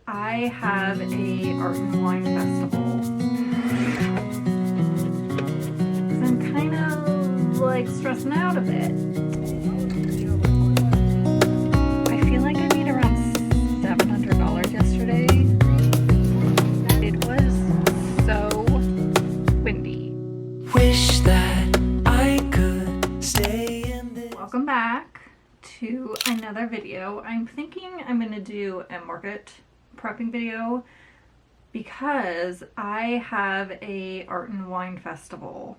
I have a art and wine festival. So I'm kind of like stressing out a bit. I feel like I made around $700 yesterday. It was so windy. Wish that I could stay in this. Welcome back to another video. I'm thinking I'm gonna do a market prepping video because I have a art and wine festival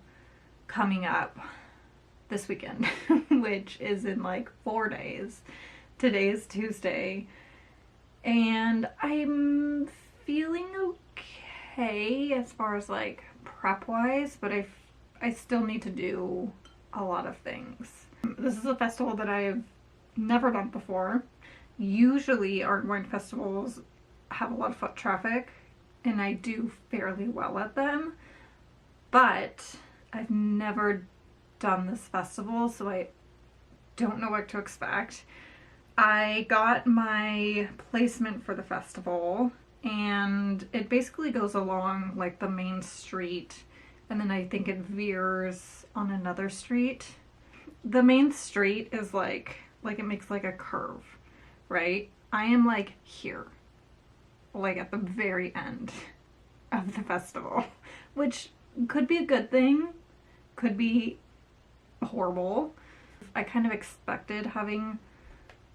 coming up this weekend, which is in like 4 days. Today is Tuesday, and I'm feeling okay as far as like prep wise, but I still need to do a lot of things. This is a festival that I've never done before. Usually art and wine festivals have a lot of foot traffic and I do fairly well at them, but I've never done this festival, so I don't know what to expect. I got my placement for the festival and it basically goes along like the main street, and then I think it veers on another street. The main street is like it makes like a curve, right? I am like here, like at the very end of the festival, which could be a good thing, could be horrible. I kind of expected having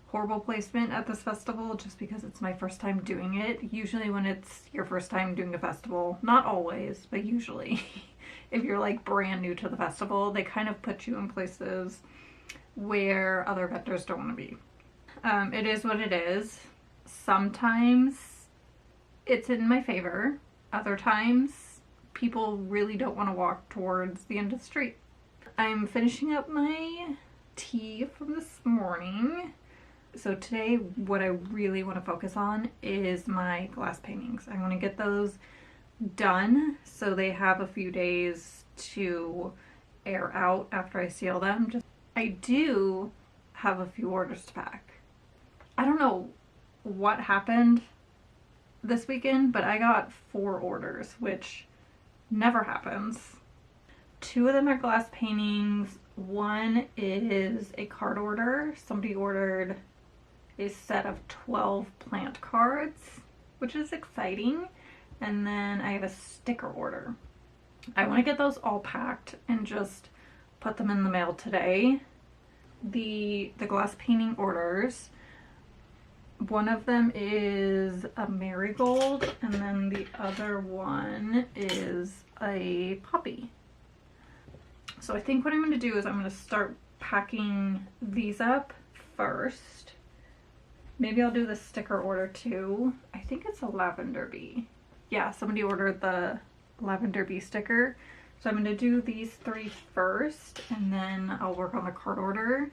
horrible placement at this festival just because it's my first time doing it. Usually when it's your first time doing a festival, not always, but usually if you're like brand new to the festival, they kind of put you in places where other vendors don't want to be. It is what it is. Sometimes it's in my favor. Other times people really don't want to walk towards the end of the street. I'm finishing up my tea from this morning. So today what I really want to focus on is my glass paintings. I want to get those done so they have a few days to air out after I seal them. I do have a few orders to pack. I don't know what happened this weekend, but I got 4 orders, which never happens. 2 of them are glass paintings. 1 is a card order. Somebody ordered a set of 12 plant cards, which is exciting. And then I have a sticker order. I want to get those all packed and just put them in the mail today. The glass painting orders, one of them is a marigold and then the other one is a poppy. So I think what I'm going to do is I'm going to start packing these up first. Maybe I'll do the sticker order too. I think it's a lavender bee. Yeah, somebody ordered the lavender bee sticker. So I'm going to do these 3 first and then I'll work on the card order.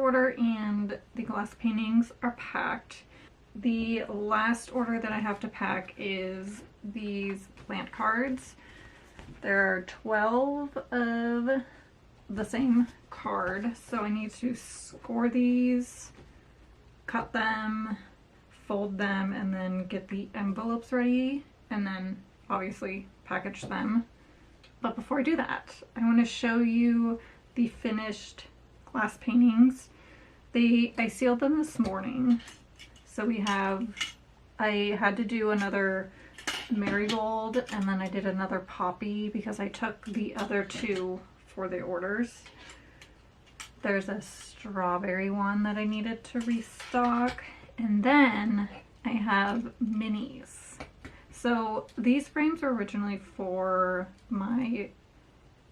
order and the glass paintings are packed. The last order that I have to pack is these plant cards. There are 12 of the same card, so I need to score these, cut them, fold them, and then get the envelopes ready, and then obviously package them. But before I do that, I want to show you the finished glass paintings. I sealed them this morning. So I had to do another marigold, and then I did another poppy because I took the other two for the orders. There's a strawberry one that I needed to restock, and then I have minis. So these frames were originally for my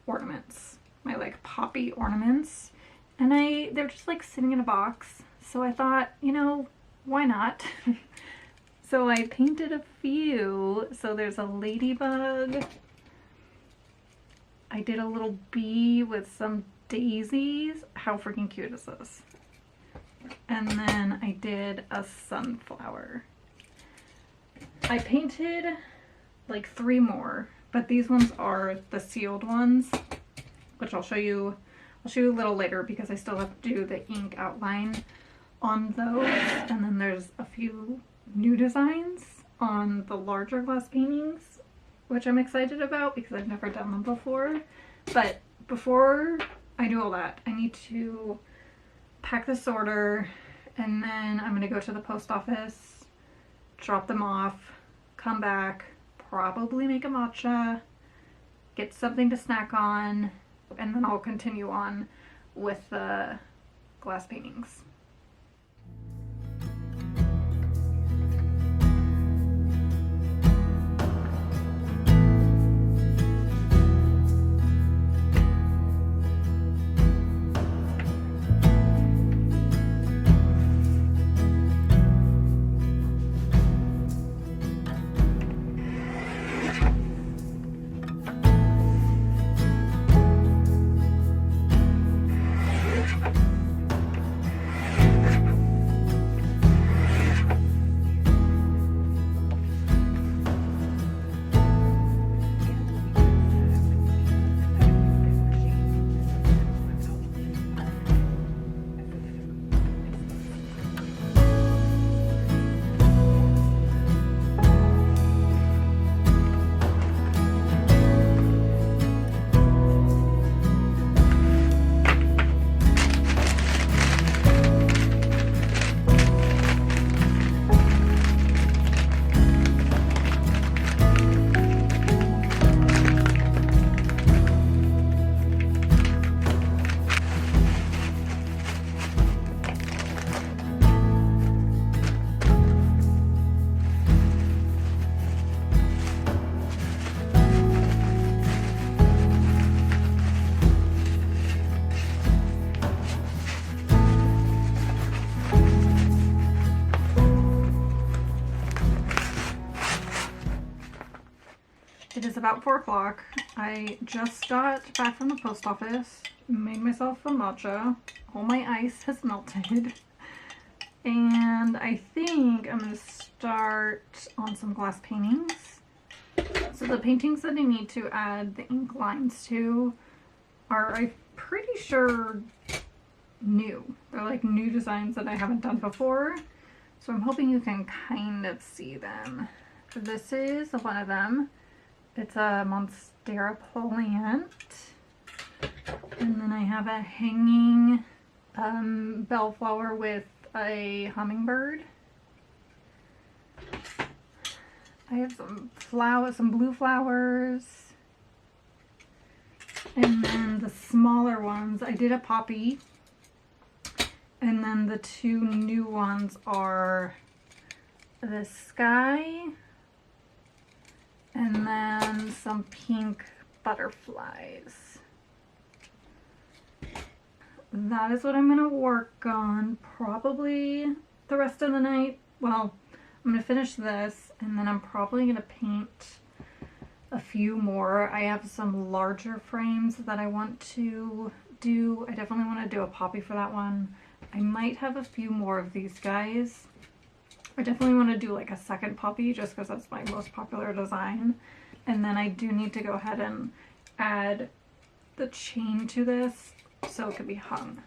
ornaments, my like poppy ornaments, and they're just like sitting in a box. So I thought, you know, why not? So I painted a few. So there's a ladybug. I did a little bee with some daisies. How freaking cute is this? And then I did a sunflower. I painted like 3 more, but these ones are the sealed ones, which I'll show you a little later because I still have to do the ink outline on those. And then there's a few new designs on the larger glass paintings, which I'm excited about because I've never done them before. But before I do all that, I need to pack this order, and then I'm going to go to the post office, drop them off, come back, probably make a matcha, get something to snack on, and then I'll continue on with the glass paintings. It is about 4 o'clock. I just got back from the post office, made myself a matcha. All my ice has melted. And I think I'm going to start on some glass paintings. So the paintings that I need to add the ink lines to are, I'm pretty sure, new. They're like new designs that I haven't done before. So I'm hoping you can kind of see them. This is one of them. It's a Monstera plant. And then I have a hanging bellflower with a hummingbird. I have some flowers, some blue flowers. And then the smaller ones, I did a poppy. And then the 2 new ones are the sky and then some pink butterflies. That is what I'm going to work on probably the rest of the night. Well, I'm going to finish this and then I'm probably going to paint a few more. I have some larger frames that I want to do. I definitely want to do a poppy for that one. I might have a few more of these guys. I definitely want to do like a second poppy just because that's my most popular design. And then I do need to go ahead and add the chain to this so it could be hung.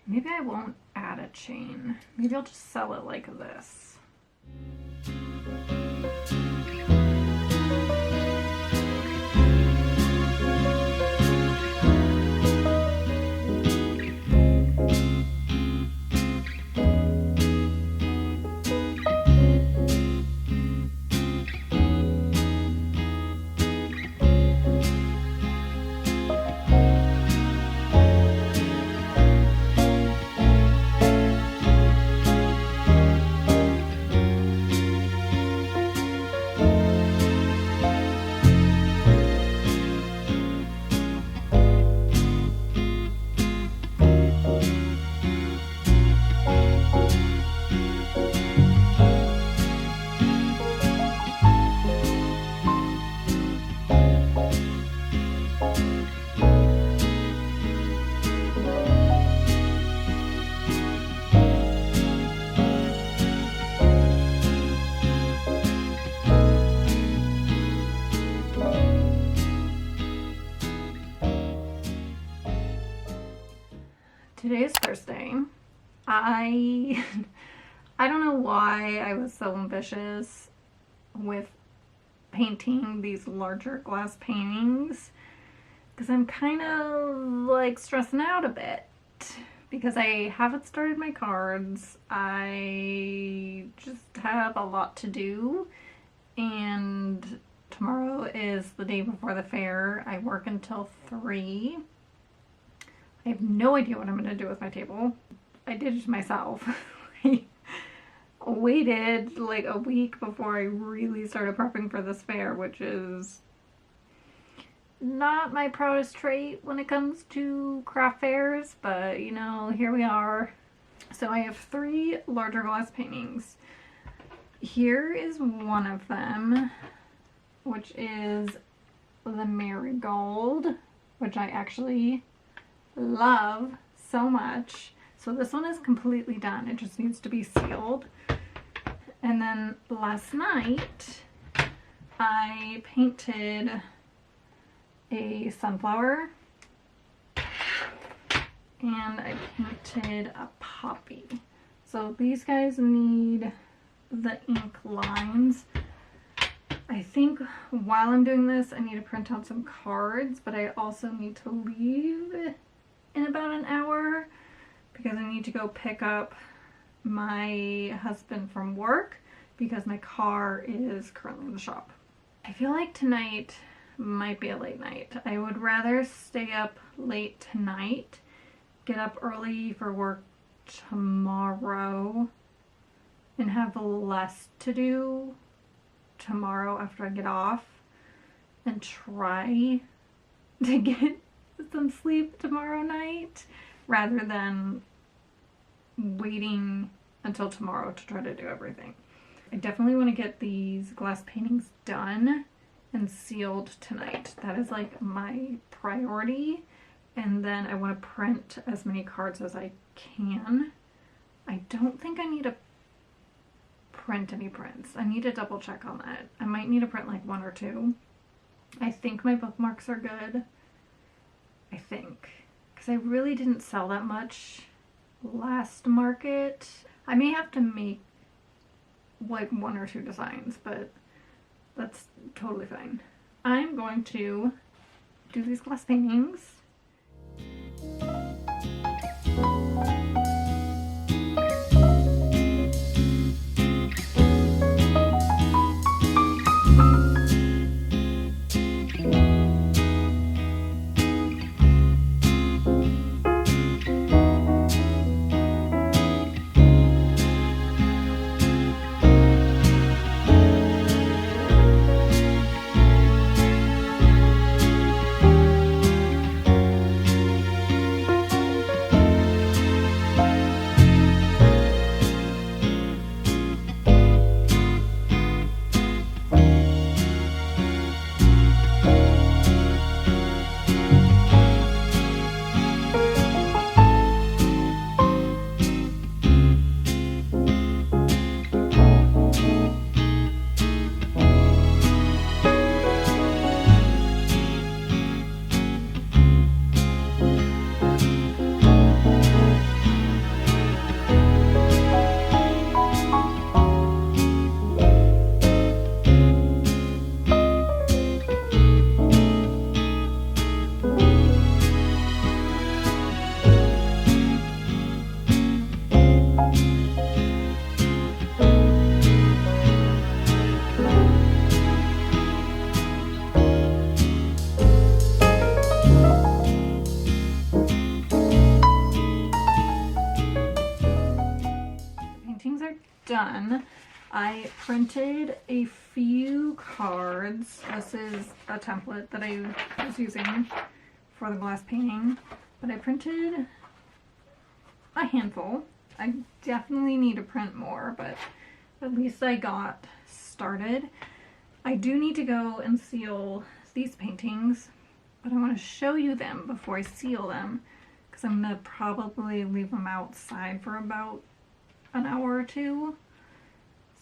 Maybe I won't add a chain. Maybe I'll just sell it like this. Today is Thursday. I don't know why I was so ambitious with painting these larger glass paintings, because I'm kind of like stressing out a bit because I haven't started my cards. I just have a lot to do, and tomorrow is the day before the fair. I work until 3. I have no idea what I'm going to do with my table. I did it myself. I waited like a week before I really started prepping for this fair, which is not my proudest trait when it comes to craft fairs, but you know, here we are. So I have 3 larger glass paintings. Here is one of them, which is the marigold, which I actually love so much. So this one is completely done. It just needs to be sealed. And then last night I painted a sunflower and I painted a poppy. So these guys need the ink lines. I think while I'm doing this I need to print out some cards, but I also need to leave in about an hour because I need to go pick up my husband from work because my car is currently in the shop. I feel like tonight might be a late night. I would rather stay up late tonight, get up early for work tomorrow, and have less to do tomorrow after I get off, and try to get some sleep tomorrow night rather than waiting until tomorrow to try to do everything. I definitely want to get these glass paintings done and sealed tonight. That is like my priority. And then I want to print as many cards as I can. I don't think I need to print any prints. I need to double check on that. I might need to print like 1 or 2. I think my bookmarks are good. I think. Because I really didn't sell that much last market. I may have to make like 1 or 2 designs, but that's totally fine. I'm going to do these glass paintings. paintings are done. I printed a few cards. This is a template that I was using for the glass painting, but I printed a handful. I definitely need to print more, but at least I got started. I do need to go and seal these paintings, but I want to show you them before I seal them, because I'm going to probably leave them outside for about an hour or two.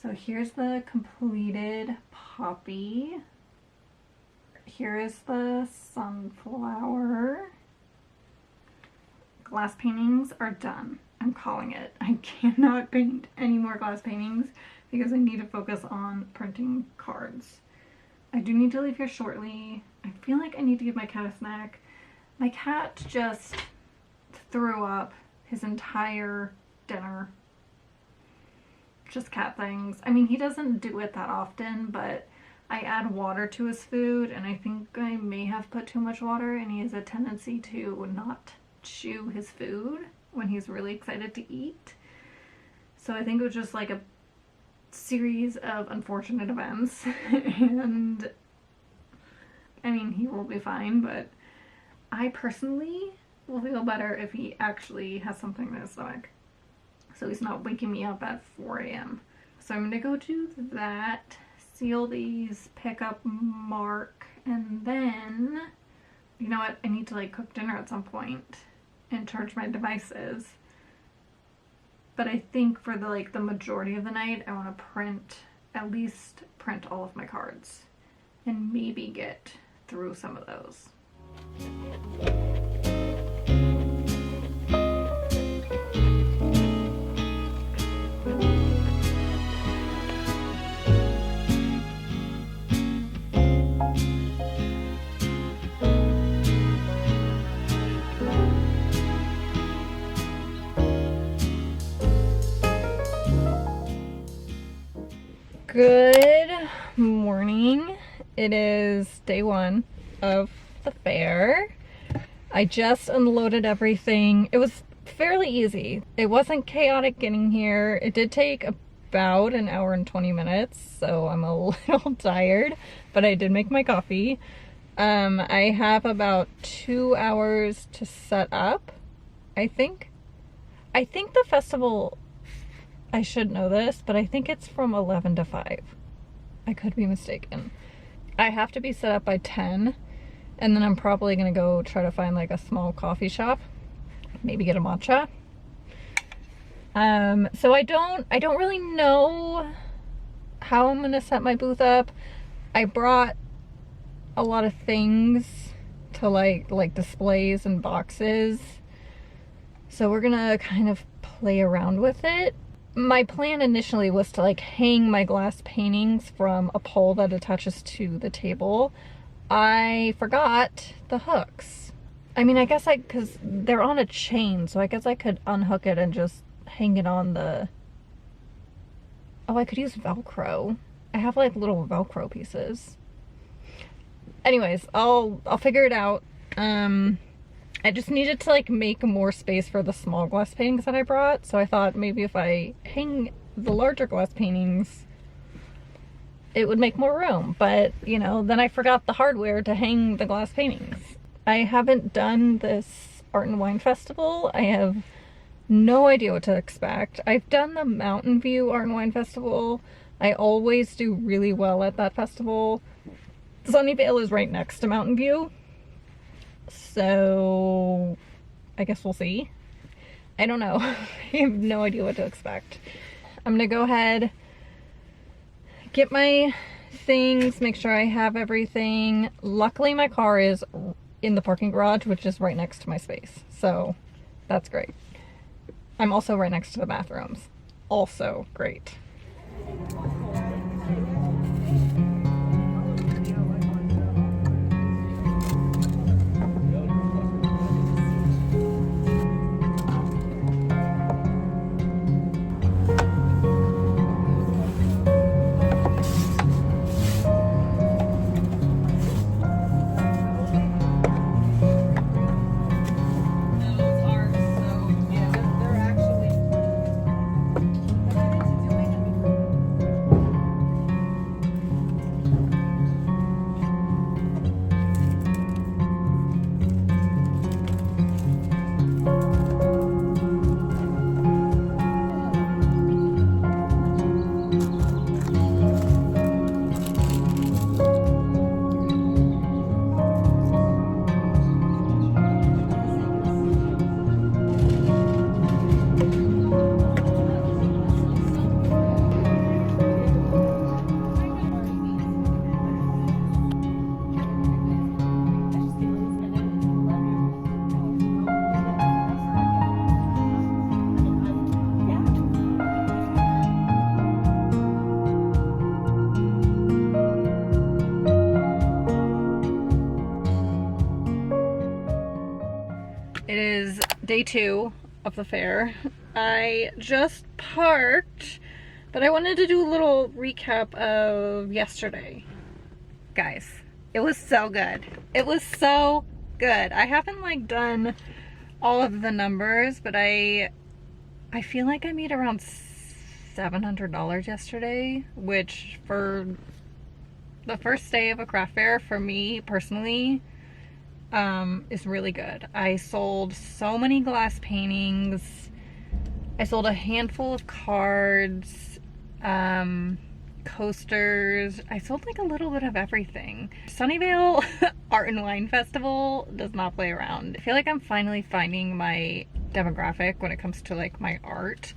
So here's the completed poppy. Here is the sunflower. Glass paintings are done. I'm calling it. I cannot paint any more glass paintings because I need to focus on printing cards. I do need to leave here shortly. I feel like I need to give my cat a snack. My cat just threw up his entire dinner. Just cat things. I mean, he doesn't do it that often, but I add water to his food, and I think I may have put too much water, and he has a tendency to not chew his food when he's really excited to eat. So I think it was just like a series of unfortunate events, and I mean, he will be fine, but I personally will feel better if he actually has something in his stomach, so he's not waking me up at 4 a.m. So I'm gonna go do that, seal these, pick up Mark, and then, you know what, I need to like cook dinner at some point and charge my devices. But I think for the majority of the night, I want to at least print all of my cards and maybe get through some of those. Good morning. It is day one of the fair. I just unloaded everything. It was fairly easy. It wasn't chaotic getting here. It did take about an hour and 20 minutes, so I'm a little tired, but I did make my coffee. I have about 2 hours to set up, I think. I think the festival, I should know this, but I think it's from 11 to 5. I could be mistaken. I have to be set up by 10, and then I'm probably gonna go try to find like a small coffee shop, maybe get a matcha. So I don't really know how I'm gonna set my booth up. I brought a lot of things to like displays and boxes, so we're gonna kind of play around with it. My plan initially was to like hang my glass paintings from a pole that attaches to the table. I forgot the hooks. I mean, I guess because they're on a chain, so I guess I could unhook it and just hang it on the... Oh, I could use Velcro. I have like little Velcro pieces. Anyways, I'll figure it out. I just needed to like make more space for the small glass paintings that I brought, so I thought maybe if I hang the larger glass paintings, it would make more room. But, you know, then I forgot the hardware to hang the glass paintings. I haven't done this Art and Wine Festival. I have no idea what to expect. I've done the Mountain View Art and Wine Festival. I always do really well at that festival. Sunnyvale is right next to Mountain View, so I guess we'll see. I don't know. I have no idea what to expect. I'm gonna go ahead, get my things, make sure I have everything. Luckily my car is in the parking garage, which is right next to my space, so that's great. I'm also right next to the bathrooms. Also great. day 2 of the fair. I just parked, but I wanted to do a little recap of yesterday. Guys, it was so good. It was so good. I haven't like done all of the numbers, but I feel like I made around $700 yesterday, which for the first day of a craft fair for me personally is really good. I sold so many glass paintings. I sold a handful of cards, coasters. I sold like a little bit of everything. Sunnyvale Art and Wine Festival does not play around. I feel like I'm finally finding my demographic when it comes to like my art.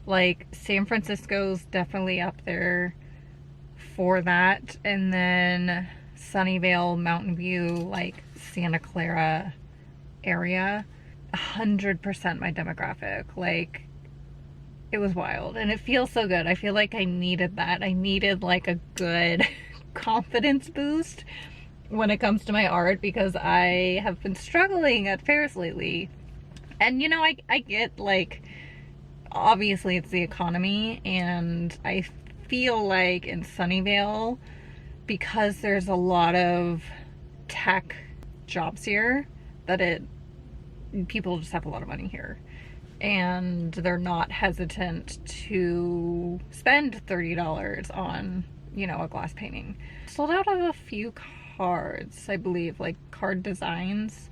Like San Francisco's definitely up there for that, and then Sunnyvale, Mountain View, like Santa Clara area, 100% my demographic. Like, it was wild, and it feels so good. I feel like I needed that. I needed like a good confidence boost when it comes to my art, because I have been struggling at fairs lately. And you know, I get like, obviously it's the economy, and I feel like in Sunnyvale, because there's a lot of tech jobs here, that people just have a lot of money here, and they're not hesitant to spend $30 on, you know, a glass painting. Sold out of a few cards, I believe, like card designs.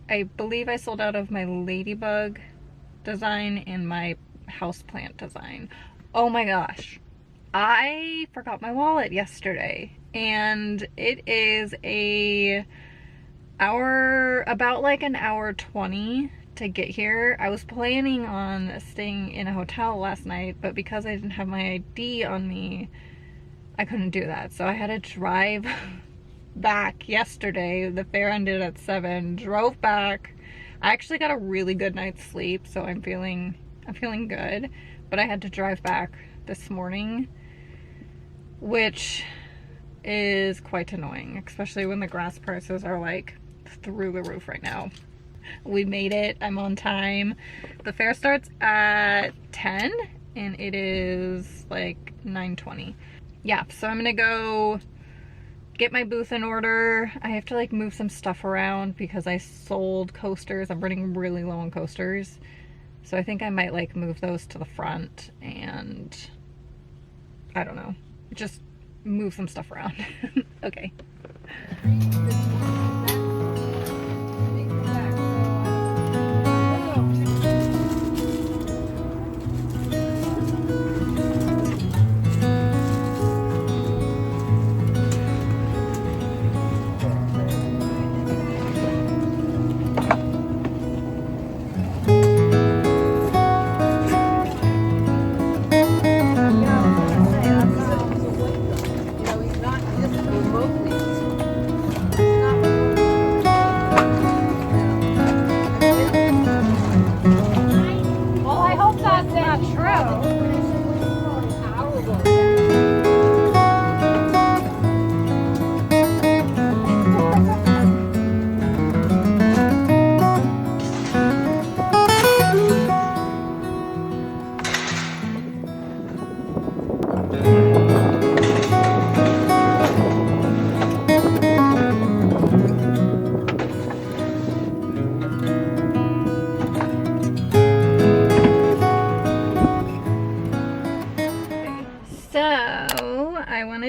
I believe I sold out of my ladybug design and my houseplant design. Oh my gosh, I forgot my wallet yesterday, and it is about like an hour 20 to get here. I was planning on staying in a hotel last night, but because I didn't have my ID on me, I couldn't do that. So I had to drive back yesterday. The fair ended at 7, drove back. I actually got a really good night's sleep, so I'm feeling good, but I had to drive back this morning, which is quite annoying, especially when the grass prices are like through the roof right now. We made it. I'm on time. The fair starts at 10 and it is like 9:20. Yeah, so I'm gonna go get my booth in order. I have to like move some stuff around because I sold coasters. I'm running really low on coasters, so I think I might like move those to the front and I don't know, just move some stuff around. Okay.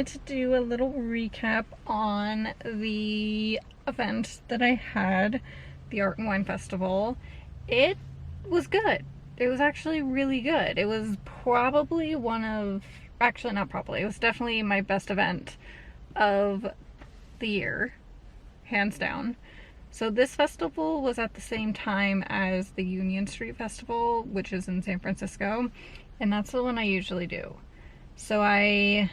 To do a little recap on the event that I had, the Art and Wine Festival. It was good. It was actually really good. It was probably it was definitely my best event of the year, hands down. So this festival was at the same time as the Union Street Festival, which is in San Francisco, and that's the one I usually do. So I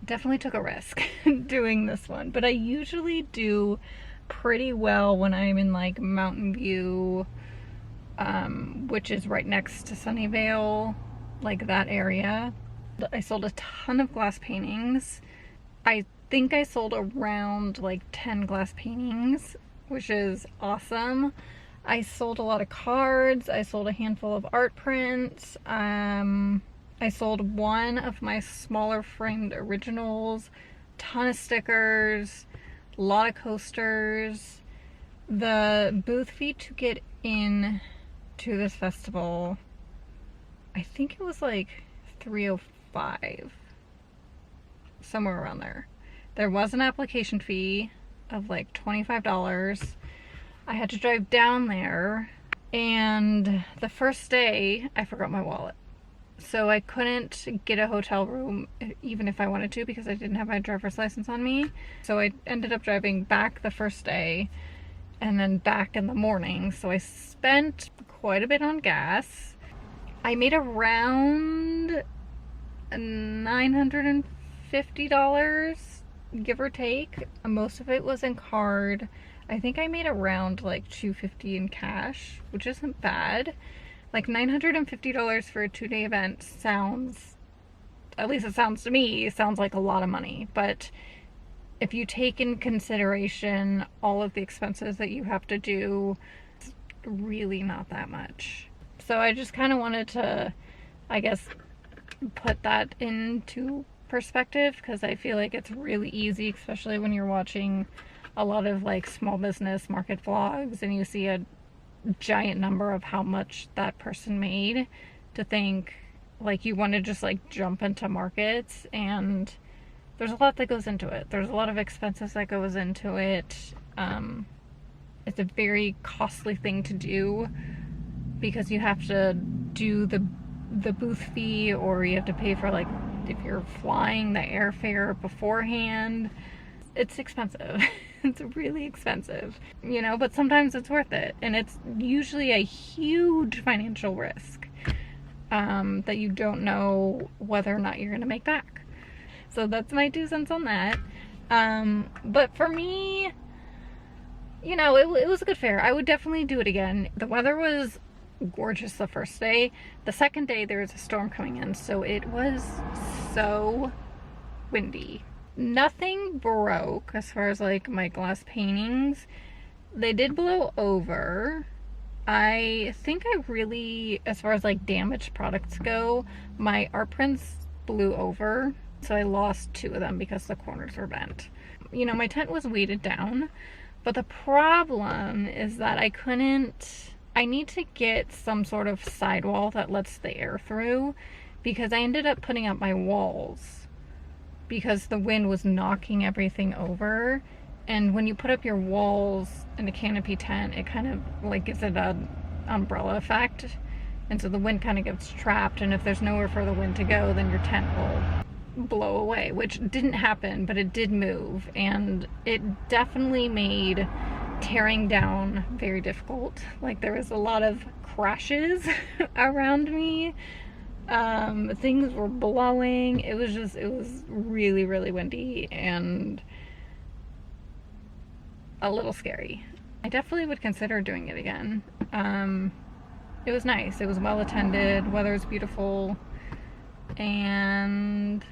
definitely took a risk doing this one, but I usually do pretty well when I'm in like Mountain View, which is right next to Sunnyvale, like that area. I sold a ton of glass paintings. I think I sold around like 10 glass paintings, which is awesome. I sold a lot of cards. I sold a handful of art prints. I sold one of my smaller framed originals, ton of stickers, a lot of coasters. The booth fee to get in to this festival, I think it was like $305, somewhere around there. There was an application fee of like $25. I had to drive down there, and the first day I forgot my wallet. So I couldn't get a hotel room even if I wanted to because I didn't have my driver's license on me. So I ended up driving back the first day and then back in the morning. So I spent quite a bit on gas. I made around $950, give or take. Most of it was in card. I think I made around like $250 in cash, which isn't bad. Like $950 for a 2-day event sounds, at least it sounds to me, sounds like a lot of money. But if you take in consideration all of the expenses that you have to do, it's really not that much. So I just kind of wanted to, I guess, put that into perspective, because I feel like it's really easy, especially when you're watching a lot of like small business market vlogs and you see a giant number of how much that person made, to think like you want to just like jump into markets, and there's a lot that goes into it. There's a lot of expenses that goes into it. It's a very costly thing to do because you have to do the booth fee, or you have to pay for, like, if you're flying, the airfare beforehand. It's expensive. It's really expensive, you know, but sometimes it's worth it. And it's usually a huge financial risk that you don't know whether or not you're going to make back. So that's my 2 cents on that. But for me, you know, it was a good fair. I would definitely do it again. The weather was gorgeous the first day. The second day there was a storm coming in, so it was so windy. Nothing broke as far as like my glass paintings. They did blow over. I think I really, as far as like damaged products go, my art prints blew over, so I lost 2 of them because the corners were bent. You know, my tent was weighted down, but the problem is that I need to get some sort of sidewall that lets the air through, because I ended up putting up my walls because the wind was knocking everything over. And when you put up your walls in a canopy tent, it kind of like gives it an umbrella effect, and so the wind kind of gets trapped, and if there's nowhere for the wind to go, then your tent will blow away, which didn't happen, but it did move, and it definitely made tearing down very difficult. Like, there was a lot of crashes around me. Things were blowing. It was really, really windy and a little scary. I definitely would consider doing it again. It was nice. It was well attended. Weather was beautiful. And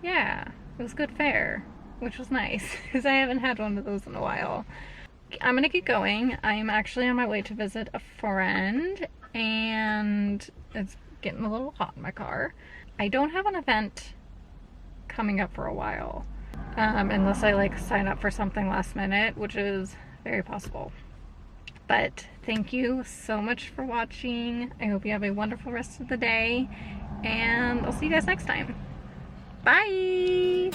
yeah, it was good fare, which was nice because I haven't had one of those in a while. I'm gonna get going. I'm actually on my way to visit a friend, and it's getting a little hot in my car. I don't have an event coming up for a while, unless I like sign up for something last minute, which is very possible. But thank you so much for watching. I hope you have a wonderful rest of the day, and I'll see you guys next time. Bye!